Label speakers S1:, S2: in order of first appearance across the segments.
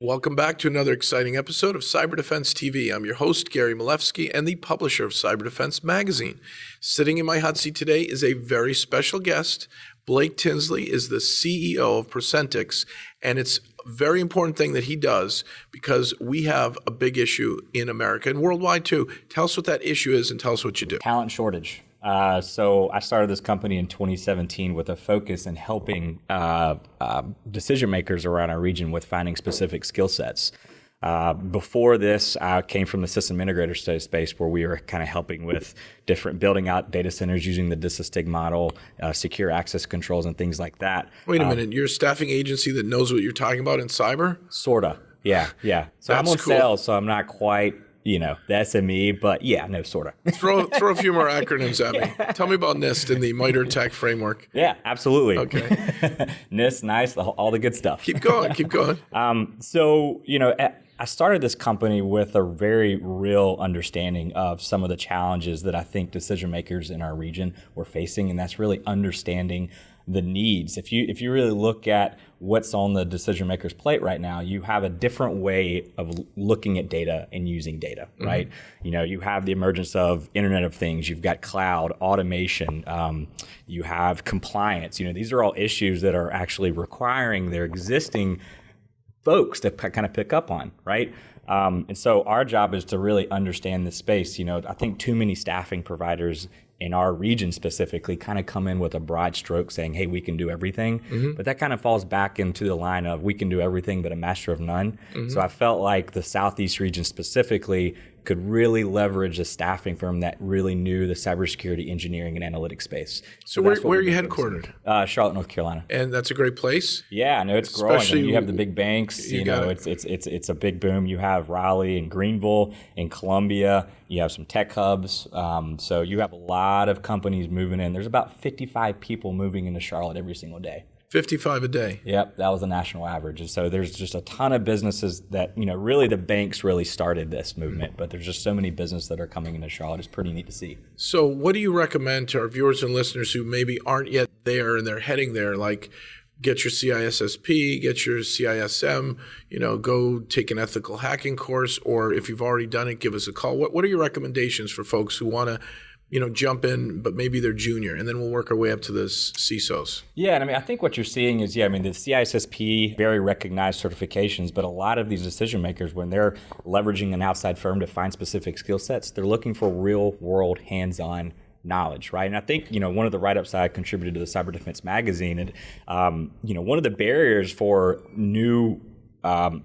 S1: Welcome back to another exciting episode of Cyber Defense TV. I'm your host, Gary Malefsky, and the publisher of Cyber Defense Magazine. Sitting in my hot seat today is a very special guest. Blake Tinsley is the CEO of Prosyntix, and it's a very important thing that he does because we have a big issue in America and worldwide too. Tell us what that issue is and tell us what you do.
S2: Talent shortage. So I started this company in 2017 with a focus in helping decision makers around our region with finding specific skill sets. Before this, I came from the system integrator space where we were kind of helping with building out data centers using the DISA-STIG model, secure access controls and things like that.
S1: Wait a minute, you're a staffing agency that knows what you're talking about in cyber?
S2: Sorta, yeah. So I'm on sales, so I'm not quite the SME, but sorta.
S1: Throw a few more acronyms at me. Tell me about NIST and the MITRE ATT&CK framework.
S2: Yeah, absolutely.
S1: Okay.
S2: NIST, nice, all the good stuff.
S1: Keep going.
S2: I started this company with a very real understanding of some of the challenges that I think decision makers in our region were facing, and that's really understanding the needs. If you really look at what's on the decision maker's plate right now, you have a different way of looking at data and using data, right? You have the emergence of Internet of Things, you've got cloud, automation, you have compliance. These are all issues that are actually requiring their existing folks to kind of pick up on, right? And so our job is to really understand this space. I think too many staffing providers in our region specifically kind of come in with a broad stroke saying, hey, we can do everything. But that kind of falls back into the line of we can do everything but a master of none. So I felt like the Southeast region specifically could really leverage a staffing firm that really knew the cybersecurity engineering and analytics space.
S1: So where are you headquartered?
S2: Charlotte, North Carolina.
S1: And that's a great place?
S2: Yeah, no, it's growing. You have the big banks, it's a big boom. You have Raleigh and Greenville and Columbia. You have some tech hubs. So you have a lot of companies moving in. There's about 55 people moving into Charlotte every single day.
S1: 55 a day.
S2: Yep, that was the national average. And so there's just a ton of businesses that, really the banks really started this movement, but there's just so many businesses that are coming into Charlotte. It's pretty neat to see.
S1: So what do you recommend to our viewers and listeners who maybe aren't yet there and they're heading there, like get your CISSP, get your CISM, go take an ethical hacking course, or if you've already done it, give us a call. What are your recommendations for folks who want to jump in, but maybe they're junior, and then we'll work our way up to the CISOs.
S2: Yeah, and I think what you're seeing is, the CISSP, very recognized certifications, but a lot of these decision makers, when they're leveraging an outside firm to find specific skill sets, they're looking for real world hands-on knowledge, right? And I think, one of the write-ups I contributed to the Cyber Defense Magazine, and, one of the barriers for new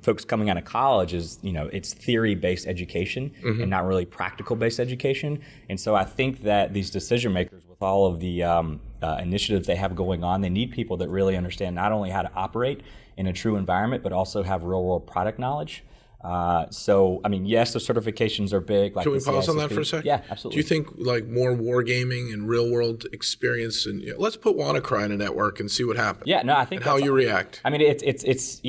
S2: folks coming out of college is, it's theory-based education and not really practical-based education. And so I think that these decision makers, with all of the initiatives they have going on, they need people that really understand not only how to operate in a true environment, but also have real-world product knowledge. Yes, the certifications are big.
S1: Can we pause on that for a second?
S2: Yeah, absolutely.
S1: Do you think more wargaming and real-world experience, and let's put WannaCry in a network and see what happens?
S2: Yeah, no, I think
S1: and how you react.
S2: It's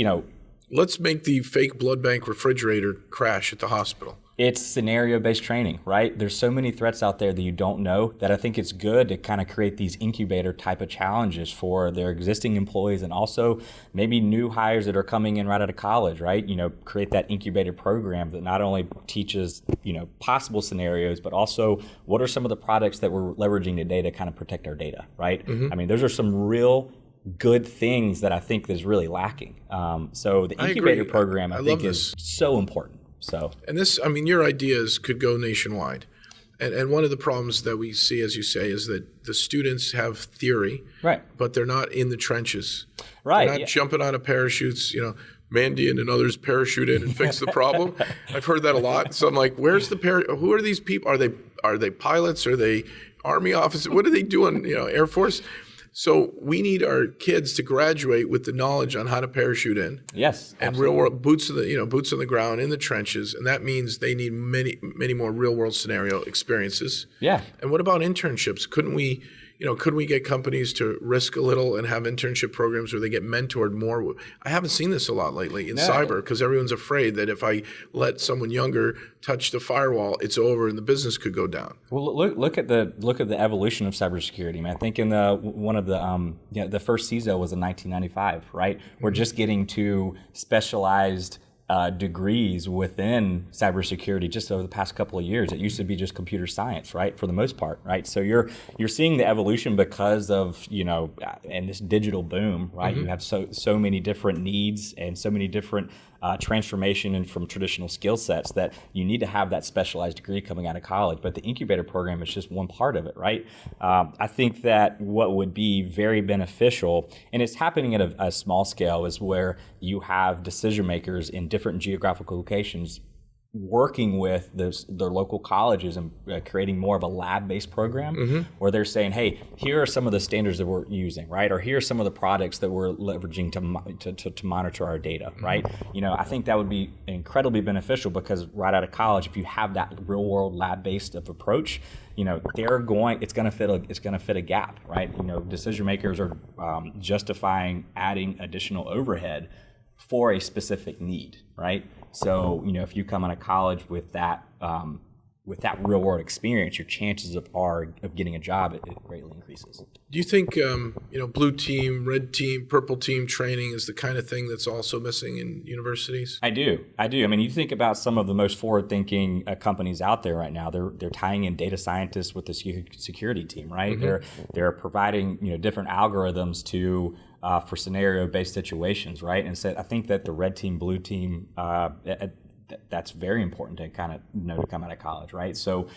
S1: Let's make the fake blood bank refrigerator crash at the hospital.
S2: It's scenario-based training, right? There's so many threats out there that you don't know that I think it's good to kind of create these incubator type of challenges for their existing employees and also maybe new hires that are coming in right out of college, right? Create that incubator program that not only teaches, possible scenarios, but also what are some of the products that we're leveraging today to kind of protect our data, right? Those are some real good things that I think is really lacking. So the incubator program, I think, is so important.
S1: And this, your ideas could go nationwide. And one of the problems that we see, as you say, is that the students have theory,
S2: right, but
S1: they're not in the trenches.
S2: Right.
S1: They're not jumping out of parachutes, Mandiant and others parachute in and fix the problem. I've heard that a lot. So I'm like, where's the who are these people? Are they pilots? Are they Army officers? What are they doing, Air Force? So we need our kids to graduate with the knowledge on how to parachute in.
S2: Yes,
S1: and
S2: absolutely.
S1: real world boots on the ground in the trenches, and that means they need many more real world scenario experiences.
S2: Yeah.
S1: And what about internships? Couldn't we get companies to risk a little and have internship programs where they get mentored more? I haven't seen this a lot lately in cyber because everyone's afraid that if I let someone younger touch the firewall, it's over and the business could go down.
S2: Well, look at the evolution of cybersecurity. I think in the first CISO was in 1995, right? We're just getting to specialized degrees within cybersecurity just over the past couple of years. It used to be just computer science, right, for the most part, right? So you're seeing the evolution because of, and this digital boom, right? You have so many different needs and so many different transformation and from traditional skill sets that you need to have that specialized degree coming out of college. But the incubator program is just one part of it, right? I think that what would be very beneficial, and it's happening at a small scale, is where you have decision makers in different geographical locations working with their local colleges and creating more of a lab-based program where they're saying, hey, here are some of the standards that we're using, right? Or here are some of the products that we're leveraging to monitor our data, right? I think that would be incredibly beneficial because right out of college, if you have that real-world lab-based approach, it's going to fit a gap, right? Decision makers are justifying adding additional overhead for a specific need, right? So, if you come out of college with that real world experience, your chances of getting a job it greatly increases.
S1: Do you think blue team, red team, purple team training is the kind of thing that's also missing in universities?
S2: I do. I mean, you think about some of the most forward-thinking companies out there right now. They're tying in data scientists with the security team, right? They're providing different algorithms for scenario-based situations, right? And so I think that the red team, blue team, that's very important to kind of know to come out of college, right? So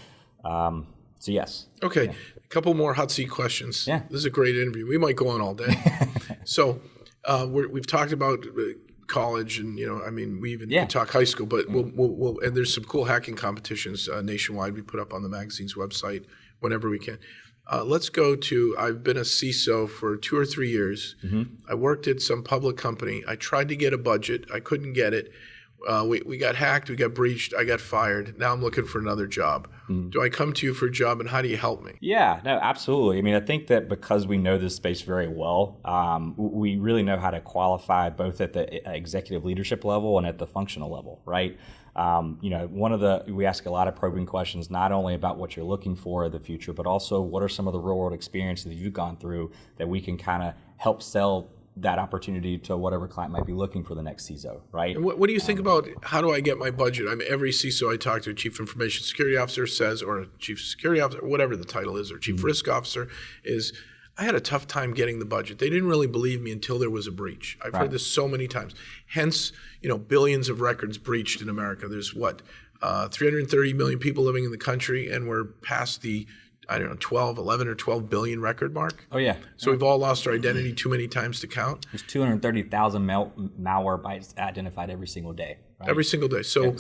S2: yes.
S1: Okay, a couple more hot seat questions.
S2: Yeah.
S1: This is a great interview. We might go on all day. So we've talked about college, and we even could talk high school, but we'll and there's some cool hacking competitions nationwide. We put up on the magazine's website whenever we can. Let's go to, I've been a CISO for 2 or 3 years. I worked at some public company. I tried to get a budget. I couldn't get it. We got hacked. We got breached. I got fired. Now I'm looking for another job. Do I come to you for a job, and how do you help me?
S2: Yeah, no, absolutely. I mean, I think that because we know this space very well, we really know how to qualify both at the executive leadership level and at the functional level, right? We ask a lot of probing questions, not only about what you're looking for in the future, but also what are some of the real world experiences that you've gone through that we can kind of help sell that opportunity to whatever client might be looking for the next CISO, right?
S1: And what do you think about how do I get my budget? Every CISO I talk to, Chief Information Security Officer says, or a Chief Security Officer, whatever the title is, or Chief Risk Officer is, I had a tough time getting the budget. They didn't really believe me until there was a breach. I've heard this so many times. Hence, billions of records breached in America. There's 330 million people living in the country, and we're past the 11 or 12 billion record mark.
S2: Oh, yeah.
S1: So we've all lost our identity too many times to count.
S2: There's 230,000 malware bytes identified every single day. Right?
S1: Every single day. So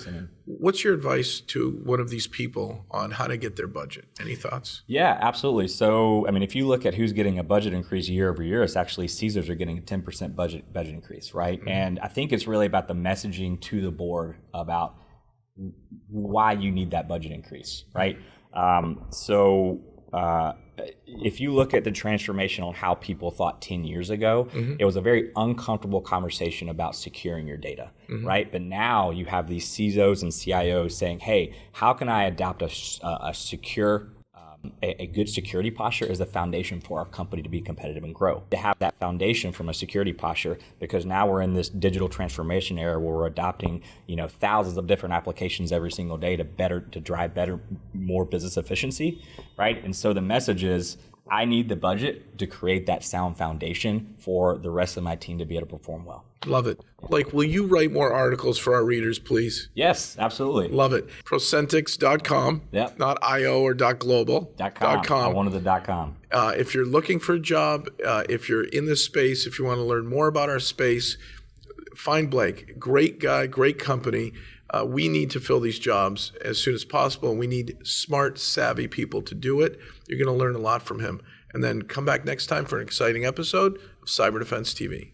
S1: what's your advice to one of these people on how to get their budget? Any thoughts?
S2: Yeah, absolutely. So, if you look at who's getting a budget increase year over year, it's actually CISOs are getting a 10% budget increase, right? And I think it's really about the messaging to the board about why you need that budget increase, right? If you look at the transformation on how people thought 10 years ago, it was a very uncomfortable conversation about securing your data, right? But now you have these CISOs and CIOs saying, hey, how can I adopt a secure, a good security posture as the foundation for our company to be competitive and grow. To have that foundation from a security posture, because now we're in this digital transformation era where we're adopting, thousands of different applications every single day to drive more business efficiency, right? And so the message is, I need the budget to create that sound foundation for the rest of my team to be able to perform well.
S1: Love it. Blake, will you write more articles for our readers, please?
S2: Yes, absolutely.
S1: Love it. Prosyntix.com, not .io or .global.
S2: .com. I wanted the .com.
S1: If you're looking for a job, if you're in this space, if you want to learn more about our space, find Blake. Great guy, great company. We need to fill these jobs as soon as possible, and we need smart, savvy people to do it. You're going to learn a lot from him. And then come back next time for an exciting episode of Cyber Defense TV.